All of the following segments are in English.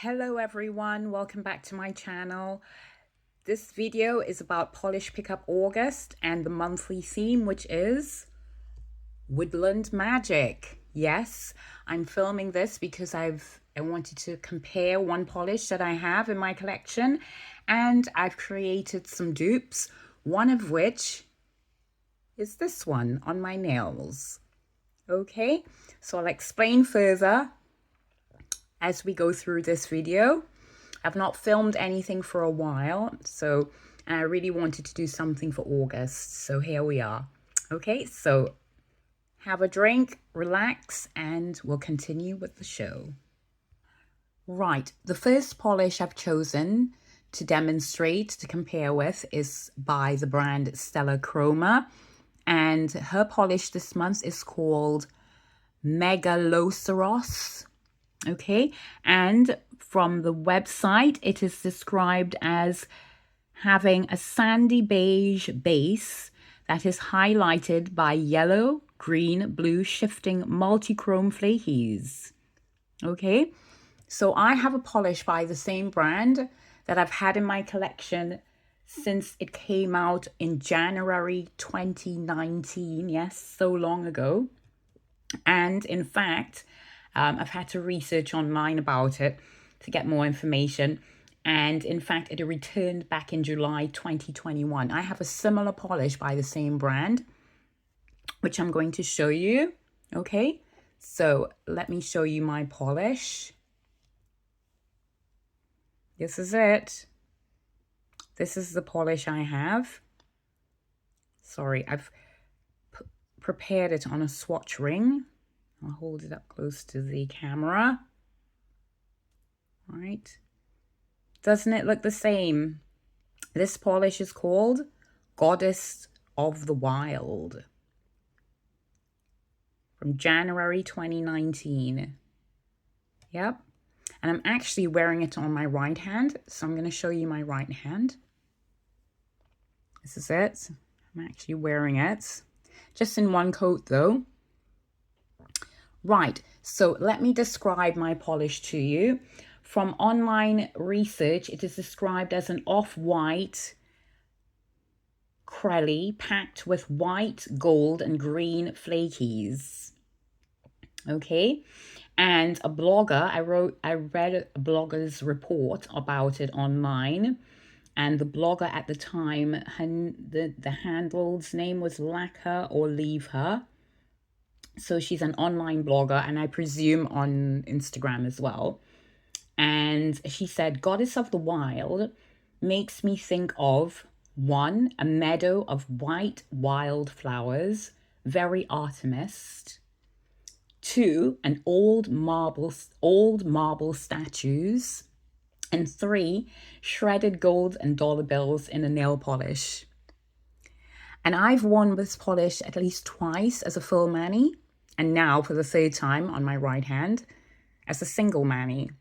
Hello everyone, welcome back to my channel. This video is about Polish Pickup August and the monthly theme, which is Woodland Magic. Yes, I'm filming this because I wanted to compare one polish that I have in my collection, and I've created some dupes, one of which is this one on my nails. Okay, so I'll explain further as we go through this video. I've not filmed anything for a while, so I really wanted to do something for August, so here we are. Okay, so have a drink, relax, and we'll continue with the show. Right, the first polish I've chosen to demonstrate, to compare with, is by the brand Stella Chroma, and her polish this month is called Megaloceros. Okay, and from the website, it is described as having a sandy beige base that is highlighted by yellow, green, blue shifting multi-chrome flakies. Okay, so I have a polish by the same brand that I've had in my collection since it came out in January 2019. Yes, so long ago. And in fact, I've had to research online about it to get more information. And in fact, it returned back in July 2021. I have a similar polish by the same brand, which I'm going to show you. Okay, so let me show you my polish. This is it. This is the polish I have. Sorry, I've prepared it on a swatch ring. I'll hold it up close to the camera. Right. Doesn't it look the same? This polish is called Goddess of the Wild, from January 2019. Yep. And I'm actually wearing it on my right hand, so I'm going to show you my right hand. This is it. I'm actually wearing it. Just in one coat though. Right, so let me describe my polish to you. From online research, it is described as an off-white crelly packed with white, gold, and green flakies. Okay, and a blogger, I read a blogger's report about it online, and the blogger at the time, the handle's name was Lack Her or Leave Her. So she's an online blogger, and I presume on Instagram as well. And she said, Goddess of the Wild makes me think of, 1, a meadow of white wild flowers, very Artemist. 2, an old marble statues. And 3, shredded gold and dollar bills in a nail polish. And I've worn this polish at least twice as a full mani, and now for the third time on my right hand as a single mani.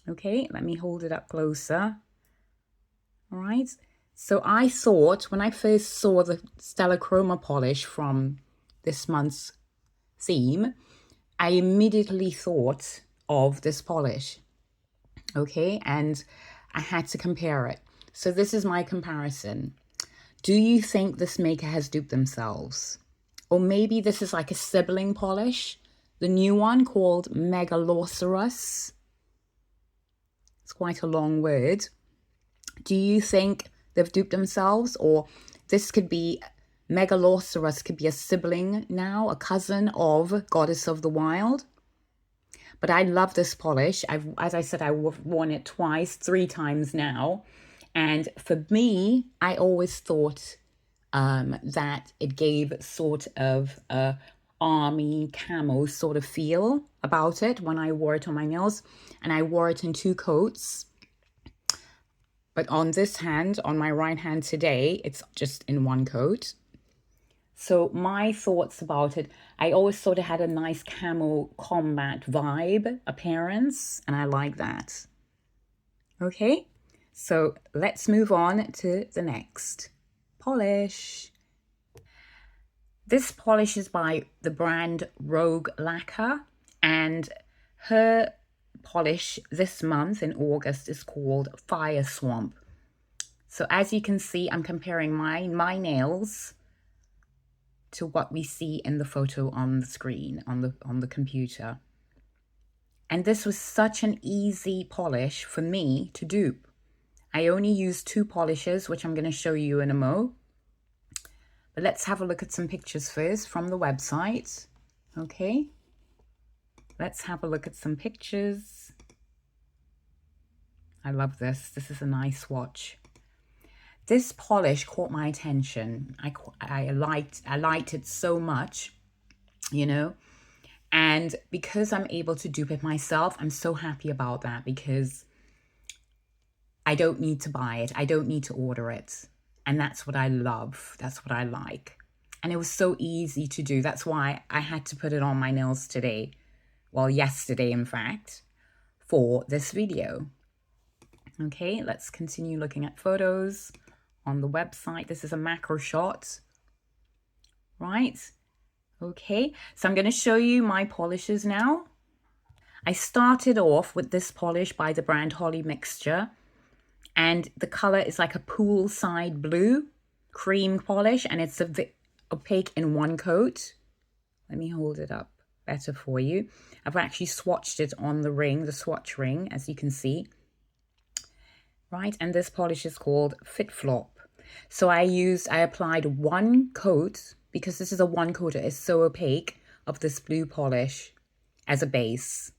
Okay, let me hold it up closer. All right, so I thought when I first saw the Stella Chroma polish from this month's theme, I immediately thought of this polish. Okay, and I had to compare it. So this is my comparison. Do you think this maker has duped themselves? Or maybe this is like a sibling polish, the new one called Megaloceros. It's quite a long word. Do you think they've duped themselves? Or this could be, Megaloceros could be a sibling now, a cousin of Goddess of the Wild. But I love this polish. As I said, I've worn it twice, 3 times now. And for me, I always thought that it gave sort of a army camo sort of feel about it when I wore it on my nails. And I wore it in 2 coats. But on this hand, on my right hand today, it's just in 1 coat. So my thoughts about it, I always thought it had a nice camo combat vibe appearance, and I like that. Okay, so let's move on to the next polish. This polish is by the brand Rogue Lacquer, and her polish this month in August is called Fire Swamp. So as you can see, I'm comparing my nails to what we see in the photo on the screen, on the computer. And this was such an easy polish for me to dupe. I only used 2 polishes, which I'm going to show you in a mo. But let's have a look at some pictures first from the website. Okay. Let's have a look at some pictures. I love this. This is a nice swatch. This polish caught my attention. I liked it so much, you know. And because I'm able to dupe it myself, I'm so happy about that, because I don't need to buy it. I don't need to order it. And that's what I love. That's what I like. And it was so easy to do. That's why I had to put it on my nails today. Well, yesterday, in fact, for this video. Okay, let's continue looking at photos on the website. This is a macro shot, right? Okay, so I'm going to show you my polishes now. I started off with this polish by the brand Holly Mixture, and the color is like a poolside blue cream polish, and it's a bit opaque in one coat. Let me hold it up better for you. I've actually swatched it on the ring, the swatch ring, as you can see. Right, and this polish is called Fit Flop. So I applied 1 coat, because this is a 1 coater, it's so opaque, of this blue polish as a base.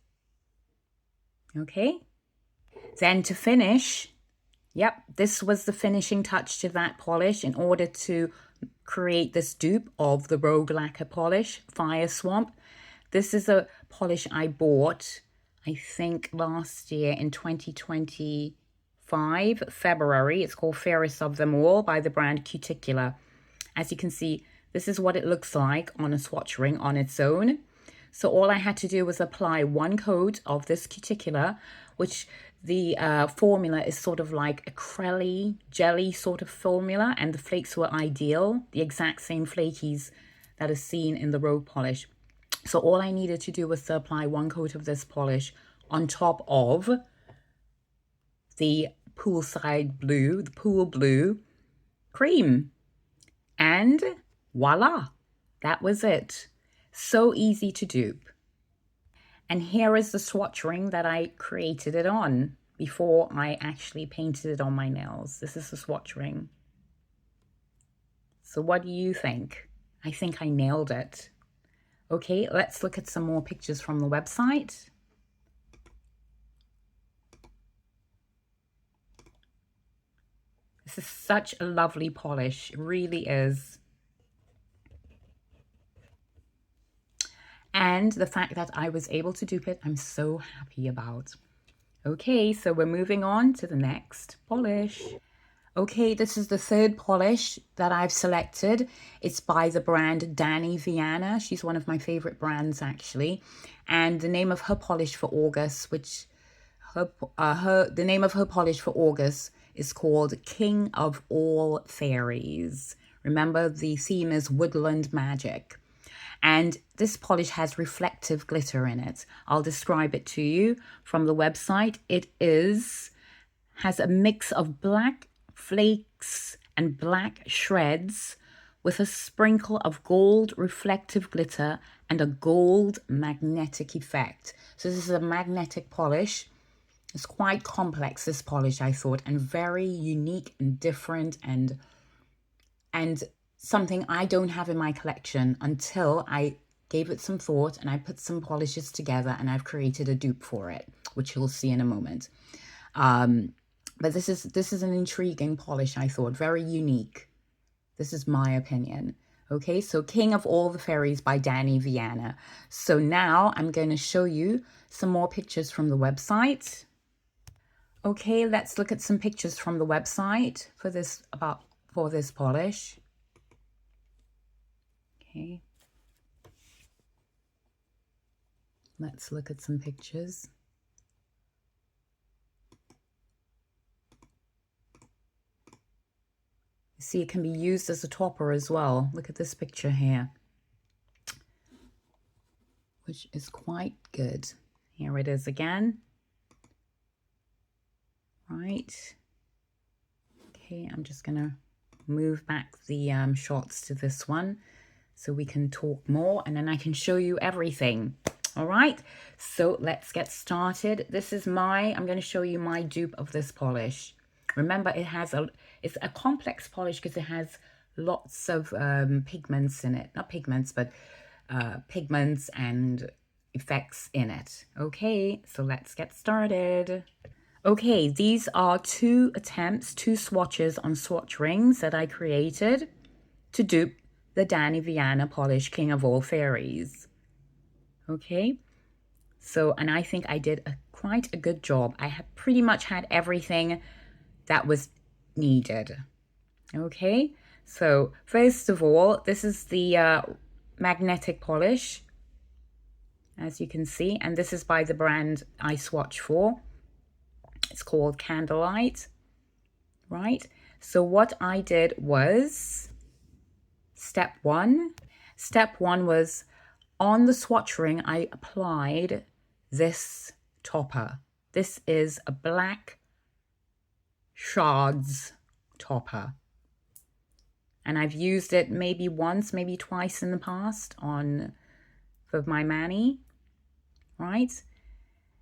Okay, then to finish, yep, this was the finishing touch to that polish in order to create this dupe of the Rogue Lacquer polish, Fire Swamp. This is a polish I bought, I think last year in 2025, February. It's called Fairest of Them All by the brand Cuticular. As you can see, this is what it looks like on a swatch ring on its own. So all I had to do was apply 1 coat of this Cuticular, which the formula is sort of like a crelly jelly sort of formula, and the flakes were ideal, the exact same flakies that are seen in the Rogue polish. So all I needed to do was to apply 1 coat of this polish on top of the poolside blue, the pool blue cream. And voila, that was it. So easy to dupe. And here is the swatch ring that I created it on before I actually painted it on my nails. This is the swatch ring. So what do you think? I think I nailed it. Okay, let's look at some more pictures from the website. This is such a lovely polish. It really is. And the fact that I was able to dupe it, I'm so happy about. Okay, so we're moving on to the next polish. Okay, this is the 3rd polish that I've selected. It's by the brand Danny Viana. She's one of my favorite brands, actually. And the name of her polish for August, the name of her polish for August is called King of All Fairies. Remember, the theme is woodland magic. And this polish has reflective glitter in it. I'll describe it to you from the website. It has a mix of black flakes and black shreds with a sprinkle of gold reflective glitter and a gold magnetic effect. So this is a magnetic polish. It's quite complex, this polish, I thought, and very unique and different, and something I don't have in my collection until I gave it some thought and I put some polishes together and I've created a dupe for it, which you'll see in a moment. But this is an intriguing polish, I thought, very unique. This is my opinion. Okay, so King of All the Fairies by Danny Viana. So now I'm going to show you some more pictures from the website. Okay, let's look at some pictures from the website for this polish. Okay. Let's look at some pictures. You see, it can be used as a topper as well. Look at this picture here, which is quite good. Here it is again. right? Okay, I'm just gonna move back the shots to this one so we can talk more, and then I can show you everything. All right, so let's get started. This is I'm going to show you my dupe of this polish. Remember, it's a complex polish because it has lots of pigments in it. Not pigments, but pigments and effects in it. Okay, so let's get started. Okay, these are two swatches on swatch rings that I created to dupe the Danny Viana polish King of All Fairies. Okay, so, and I think I did quite a good job. I have pretty much had everything that was needed. Okay, so first of all, this is the magnetic polish, as you can see, and this is by the brand I swatch for. It's called Candlelight, right? So what I did was, step one was on the swatch ring, I applied this topper. This is a black shards topper. And I've used it maybe once, maybe twice in the past for my mani, right?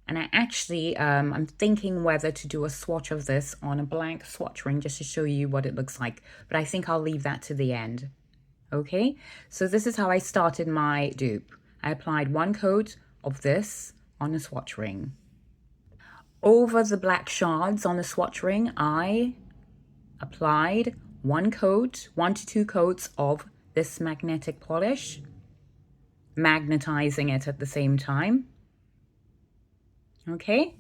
And I actually, I'm thinking whether to do a swatch of this on a blank swatch ring just to show you what it looks like. But I think I'll leave that to the end. Okay, so this is how I started my dupe. I applied one coat of this on a swatch ring. Over the black shards on the swatch ring, I applied 1 to 2 coats of this magnetic polish, magnetizing it at the same time. Okay.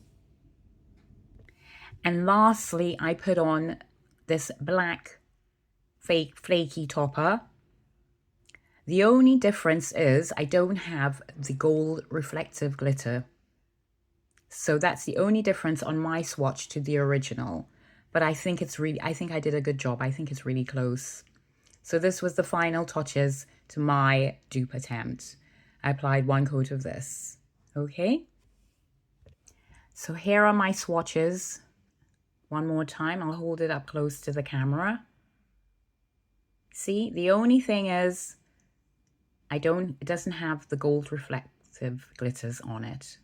And lastly, I put on this black flaky topper. The only difference is I don't have the gold reflective glitter. So that's the only difference on my swatch to the original. But I think I think I did a good job. I think it's really close. So this was the final touches to my dupe attempt. I applied 1 coat of this. Okay. So here are my swatches. One more time, I'll hold it up close to the camera. See, the only thing is, it doesn't have the gold reflective glitters on it.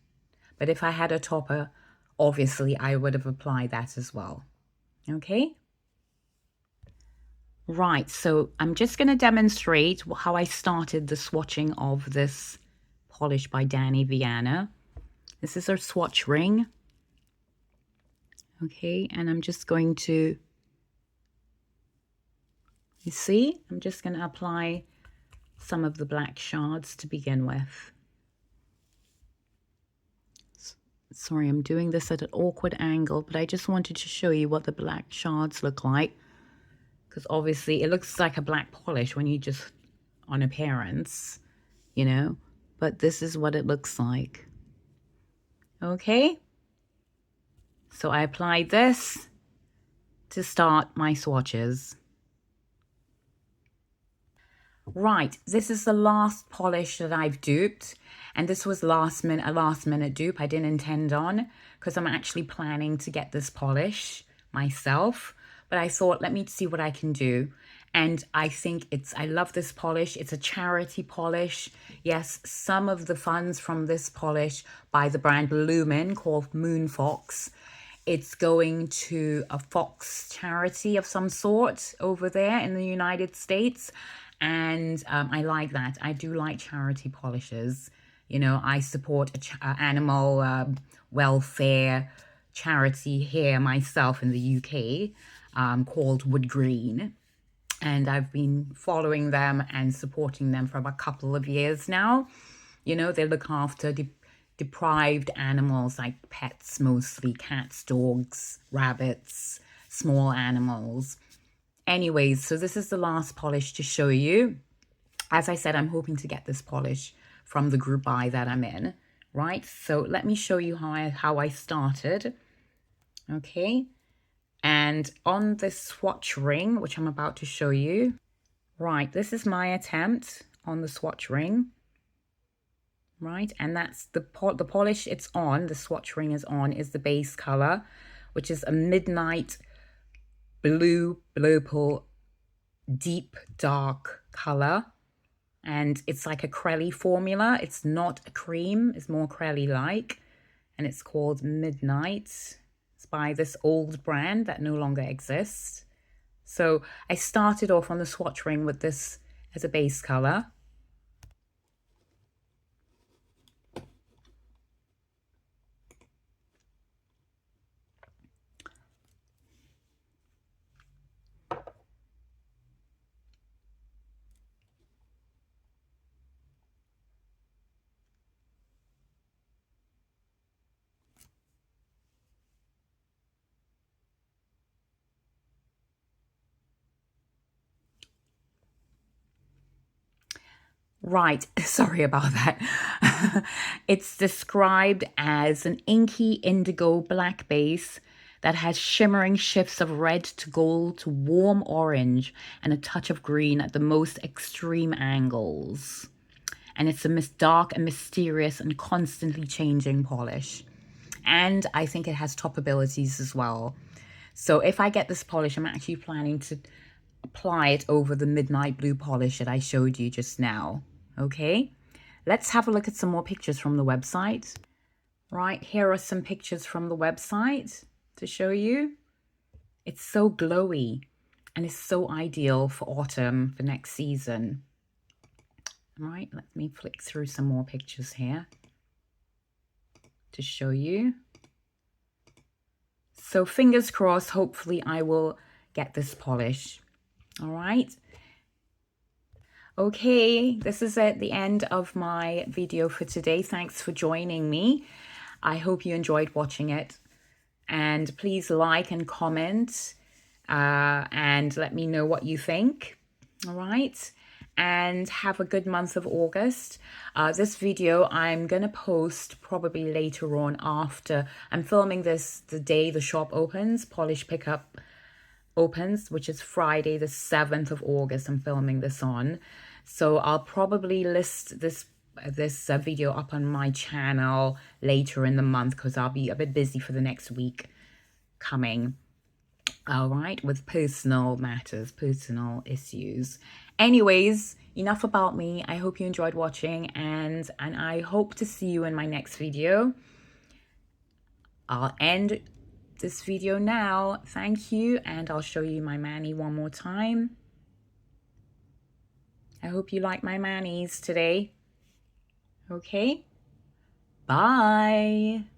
But if I had a topper, obviously I would have applied that as well. Okay? Right, so I'm just going to demonstrate how I started the swatching of this polish by Danny Viana. This is our swatch ring. Okay, and I'm just going to, you see, I'm just going to apply some of the black shards to begin with. Sorry, I'm doing this at an awkward angle, but I just wanted to show you what the black shards look like. Because obviously it looks like a black polish when you just, on appearance, you know, but this is what it looks like. Okay. So I applied this to start my swatches. Right, this is the last polish that I've duped, and this was a last minute dupe I didn't intend on because I'm actually planning to get this polish myself, but I thought, let me see what I can do. And I think I love this polish. It's a charity polish. Yes, some of the funds from this polish by the brand Lumen, called Moon Fox, it's going to a fox charity of some sort over there in the United States. And I like that. I do like charity polishes. You know, I support animal welfare charity here myself in the UK called Wood Green. And I've been following them and supporting them for about a couple of years now. You know, they look after deprived animals, like pets, mostly cats, dogs, rabbits, small animals. Anyways, so this is the last polish to show you. As I said, I'm hoping to get this polish from the group buy that I'm in, right? So let me show you how I started. Okay. And on this swatch ring, which I'm about to show you, right, this is my attempt on the swatch ring, right? And that's the polish it's on, the swatch ring is on, is the base color, which is a midnight blue, purple, deep dark color. And it's like a crelly formula. It's not a cream, it's more crelly-like. And it's called Midnight. It's by this old brand that no longer exists. So I started off on the swatch ring with this as a base color. Right, sorry about that. It's described as an inky indigo black base that has shimmering shifts of red to gold to warm orange and a touch of green at the most extreme angles. And it's a dark and mysterious and constantly changing polish. And I think it has top abilities as well. So if I get this polish, I'm actually planning to apply it over the midnight blue polish that I showed you just now. Okay, let's have a look at some more pictures from the website. Right, here are some pictures from the website to show you. It's so glowy and it's so ideal for autumn, for next season. All right, let me flick through some more pictures here to show you. So fingers crossed, hopefully I will get this polish. All right. Okay, this is at the end of my video for today. Thanks for joining me. I hope you enjoyed watching it. And please like and comment and let me know what you think. All right. And have a good month of August. This video I'm going to post probably later on after. I'm filming this the day the shop opens, Polish Pickup opens, which is Friday the 7th of August. I'm filming this on. So I'll probably list this video up on my channel later in the month because I'll be a bit busy for the next week coming. All right, with personal matters, personal issues. Anyways, enough about me. I hope you enjoyed watching and I hope to see you in my next video. I'll end this video now. Thank you, and I'll show you my mani one more time. I hope you like my manis today. Okay, bye.